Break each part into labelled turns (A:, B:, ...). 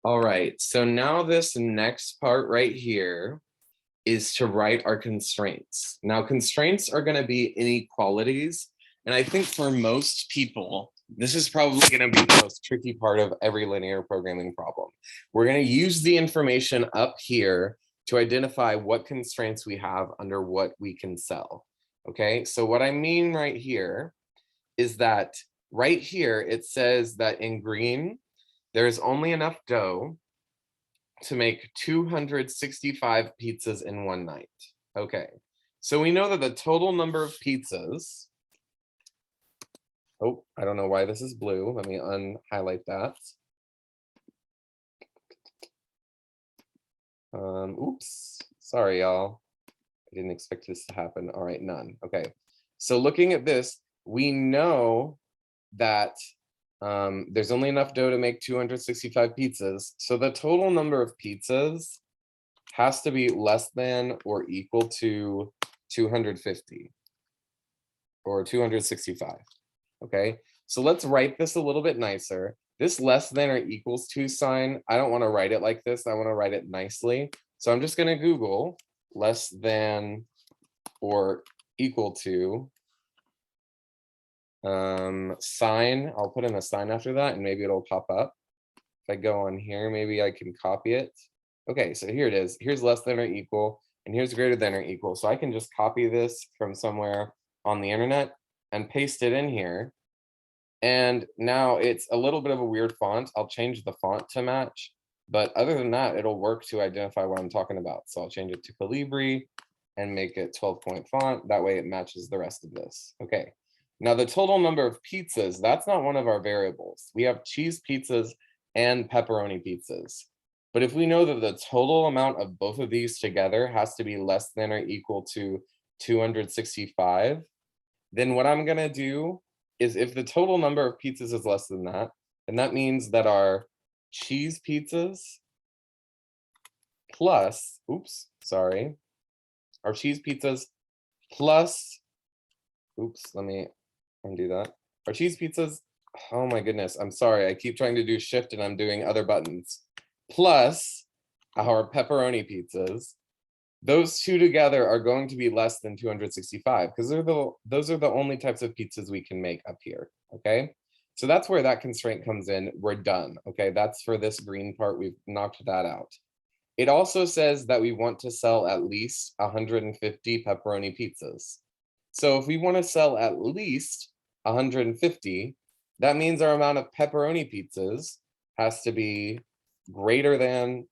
A: All right, so now this next part right here is to write our constraints. Now, constraints are going to be inequalities. And I think for most people, this is probably going to be the most tricky part of every linear programming problem. We're going to use the information up here to identify what constraints we have under what we can sell. Okay, so what I mean right here is that right here, it says that in green, there's only enough dough to make 265 pizzas in one night. Okay, so we know that the total number of pizzas, oh, I don't know why this is blue. Let me unhighlight that. Oops, sorry, y'all. I didn't expect this to happen. All right, none. Okay, so looking at this, we know that there's only enough dough to make 265 pizzas. So the total number of pizzas has to be less than or equal to 250 or 265. Okay, so let's write this a little bit nicer. This less than or equals to sign, I don't want to write it like this. I want to write it nicely. So I'm just going to Google less than or equal to sign. I'll put in a sign after that and maybe it'll pop up. If I go on here, maybe I can copy it. Okay, so here it is. Here's less than or equal, and here's greater than or equal. So I can just copy this from somewhere on the internet and paste it in here. And now it's a little bit of a weird font. I'll change the font to match, but other than that, it'll work to identify what I'm talking about. So I'll change it to Calibri and make it 12-point font. That way it matches the rest of this. Okay, now the total number of pizzas, that's not one of our variables. We have cheese pizzas and pepperoni pizzas. But if we know that the total amount of both of these together has to be less than or equal to 265, then what I'm gonna do is if the total number of pizzas is less than that, then that means that our cheese pizzas plus, oops, sorry, our cheese pizzas plus, oops, let me undo that. Our cheese pizzas, oh my goodness, I'm sorry, I keep trying to do shift and I'm doing other buttons. Plus our pepperoni pizzas, those two together are going to be less than 265 because those are the only types of pizzas we can make up here. Okay, so that's where that constraint comes in. We're done. Okay, that's for this green part. We've knocked that out. It also says that we want to sell at least 150 pepperoni pizzas. So if we want to sell at least 150, that means our amount of pepperoni pizzas has to be greater than,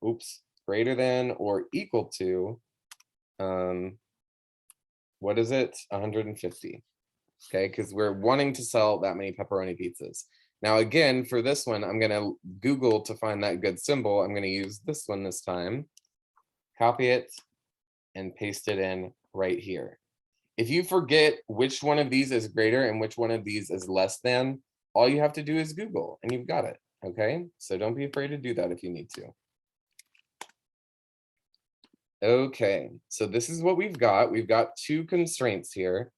A: greater than or equal to, what is it? 150. Okay, because we're wanting to sell that many pepperoni pizzas. Now, again, for this one, I'm going to Google to find that good symbol. I'm going to use this one this time, copy it, and paste it in right here. If you forget which one of these is greater and which one of these is less than, all you have to do is Google and you've got it. Okay, so don't be afraid to do that if you need to. Okay, so this is what we've got. We've got two constraints here.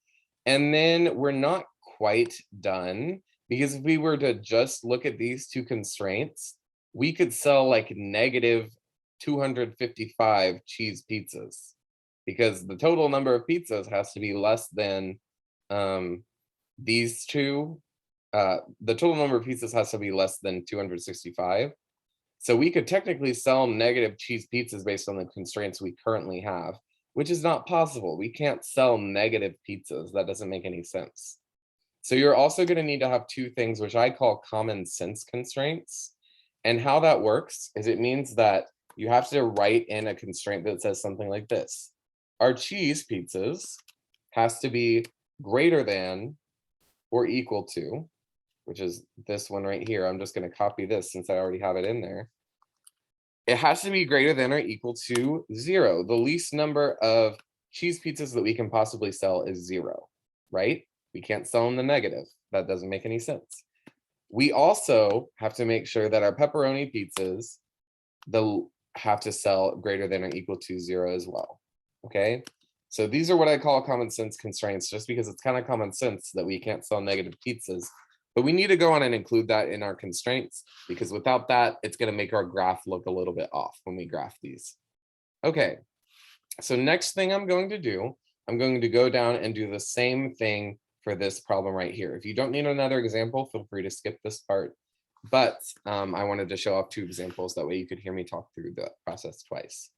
A: And then we're not quite done because if we were to just look at these two constraints, we could sell like negative 255 cheese pizzas because the total number of pizzas has to be less than these two. The total number of pizzas has to be less than 265. So we could technically sell negative cheese pizzas based on the constraints we currently have, which is not possible. We can't sell negative pizzas. That doesn't make any sense. So you're also going to need to have two things, which I call common sense constraints. And how that works is it means that you have to write in a constraint that says something like this. Our cheese pizzas has to be greater than or equal to, which is this one right here. I'm just going to copy this since I already have it in there. It has to be greater than or equal to 0. The least number of cheese pizzas that we can possibly sell is 0, right? We can't sell in the negative. That doesn't make any sense. We also have to make sure that our pepperoni pizzas, they'll have to sell greater than or equal to 0 as well. Okay, so these are what I call common sense constraints, just because it's kind of common sense that we can't sell negative pizzas. But we need to go on and include that in our constraints, because without that, it's going to make our graph look a little bit off when we graph these. Okay, so next thing I'm going to do, I'm going to go down and do the same thing for this problem right here. If you don't need another example, feel free to skip this part. But I wanted to show off 2 examples. That way you could hear me talk through the process twice.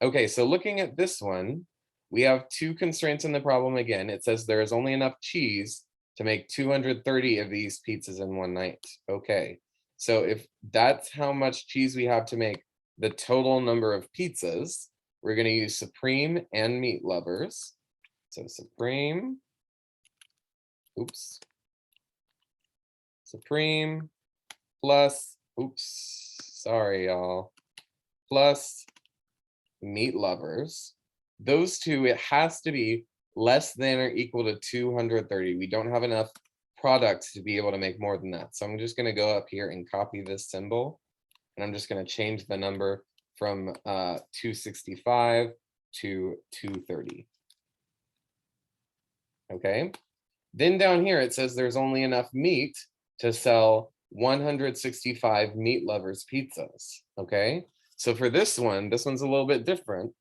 A: Okay, so looking at this one, we have 2 constraints in the problem again. It says there is only enough cheese to make 230 of these pizzas in one night. Okay, so if that's how much cheese we have to make the total number of pizzas, we're going to use supreme and meat lovers. So supreme, supreme plus, sorry, y'all, plus meat lovers. Those 2, it has to be less than or equal to 230. We don't have enough products to be able to make more than that. So I'm just going to go up here and copy this symbol, and I'm just going to change the number from 265 to 230. Okay, then down here it says there's only enough meat to sell 165 meat lovers pizzas. Okay, so for this one's a little bit different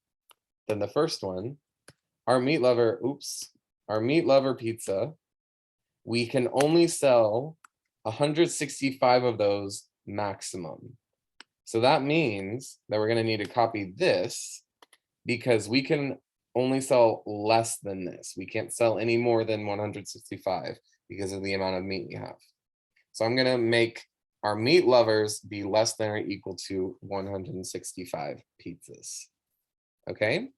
A: than the first one. Our meat lover pizza, we can only sell 165 of those maximum. So that means that we're going to need to copy this, because we can only sell less than this. We can't sell any more than 165 because of the amount of meat we have. So I'm going to make our meat lovers be less than or equal to 165 pizzas. Okay.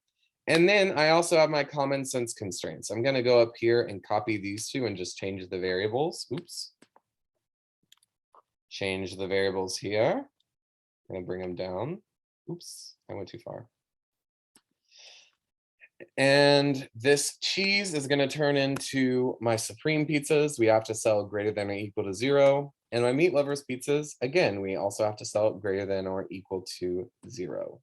A: And then I also have my common sense constraints. I'm going to go up here and copy these 2 and just change the variables. Change the variables here. I'm going to bring them down. I went too far. And this cheese is going to turn into my supreme pizzas. We have to sell greater than or equal to 0. And my meat lovers pizzas, again, we also have to sell greater than or equal to 0.